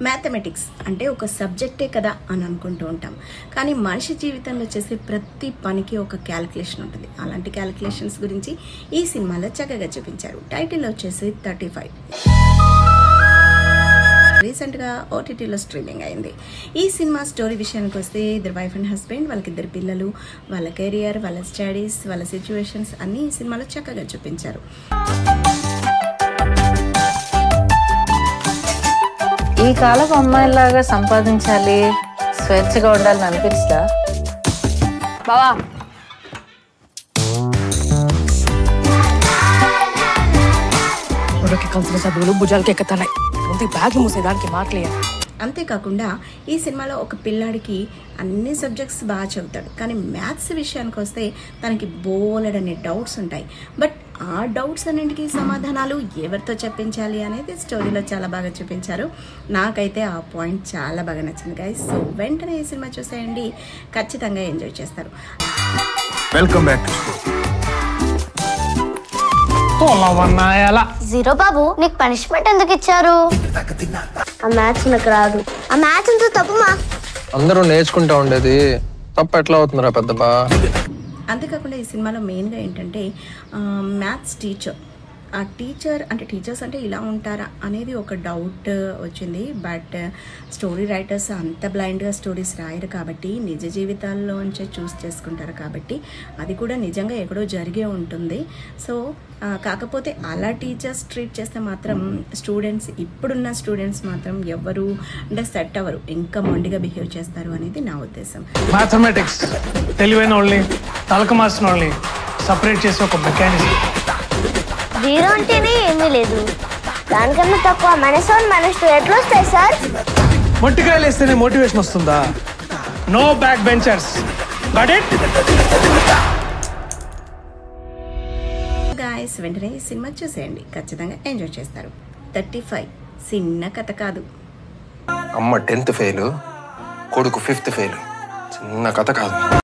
Mathematics అంటే ఒక సబ్జెక్టే కదా అని అనుకుంటూ ఉంటాం. కానీ మనిషి జీవితంలో చేసే ప్రతి పనికి ఒక క్యాలిక్యులేషన్ ఉంటుంది. అలాంటి క్యాలిక్యులేషన్స్ గురించి ఈ సినిమాలో చక్కగా చూపించారు. టైటిల్ వచ్చేసి 35. రీసెంట్గా ఓటీటీలో స్ట్రీమింగ్ అయింది. ఈ సినిమా స్టోరీ విషయానికి వస్తే ఇద్దరు వైఫ్ అండ్ హస్బెండ్, వాళ్ళకి ఇద్దరు పిల్లలు, వాళ్ళ కెరియర్, వాళ్ళ స్టడీస్, వాళ్ళ సిచ్యువేషన్స్ అన్నీ ఈ సినిమాలో చక్కగా చూపించారు. ఈ కాలపు అమ్మాయిలాగా సంపాదించాలి, స్వేచ్ఛగా ఉండాలని అనిపిస్తా బావా. కలిసిన చదువులు భుజాలకి ఎక్కుతున్నాయి. బ్యాగ్ మూసేదానికి మాట్లేదు. అంతేకాకుండా ఈ సినిమాలో ఒక పిల్లాడికి అన్ని సబ్జెక్ట్స్ బాగా చదువుతాడు, కానీ మ్యాథ్స్ విషయానికి వస్తే తనకి బోలెడన్ని డౌట్స్ ఉంటాయి. బట్ ఆ డౌట్స్ అన్నింటికి సమాధానాలు ఎవరితో చెప్పించాలి అనేది స్టోరీలో చాలా బాగా చూపించారు. నాకైతే ఆ పాయింట్ చాలా బాగా నచ్చింది గైస్. సో వెంటనే ఈ సినిమా చూసేయండి, ఖచ్చితంగా ఎంజాయ్ చేస్తారు. Welcome back. జీరో బాబు, నీకు పనిష్మెంట్ ఎందుకు ఇచ్చారు? ఆ మ్యాథ్స్ నాకు రాదు. ఆ మ్యాథ్స్ అంతా తప్పుమా. అందరూ నేర్చుకుంటా ఉండేది తప్ప ఎట్లా అవుతుందిరా పెద్దబా. అంతేకాకుండా ఈ సినిమాలో మెయిన్గా ఏంటంటే మ్యాథ్స్ టీచర్, ఆ టీచర్ అంటే టీచర్స్ అంటే ఇలా ఉంటారా అనేది ఒక డౌట్ వచ్చింది. బట్ స్టోరీ రైటర్స్ అంత బ్లైండ్గా స్టోరీస్ రాయరు కాబట్టి నిజ జీవితాల్లోంచే చూస్ చేసుకుంటారు కాబట్టి అది కూడా నిజంగా ఎక్కడో జరిగే ఉంటుంది. సో కాకపోతే అలా టీచర్స్ ట్రీట్ చేస్తే మాత్రం స్టూడెంట్స్, ఇప్పుడున్న స్టూడెంట్స్ మాత్రం ఎవరు అంటే సెట్ అవ్వరు, ఇంకా మొండిగా బిహేవ్ చేస్తారు అనేది నా ఉద్దేశం. మ్యాథమెటిక్స్ తెలివైన వాళ్ళని, తలక మాసిన వాళ్ళని సపరేట్ చేసే ఒక మెకానిజం. జీరో అంటేనే ఏమీ లేదు, దానికన్నా తక్కువ -1 -2 ఎట్లా వస్తాయి సార్? మొట్టికాయలు వేస్తేనే మోటివేషన్ వస్తుందా? No back benchers. Got it? Guys వెంటనే ఈ సినిమా చూసేయండి, ఖచ్చితంగా ఎంజాయ్ చేస్తారు. 35 చిన్న కథ కాదు. అమ్మ 10th ఫెయిల్, కొడుకు 5th ఫెయిల్. చిన్న కథ కాదు.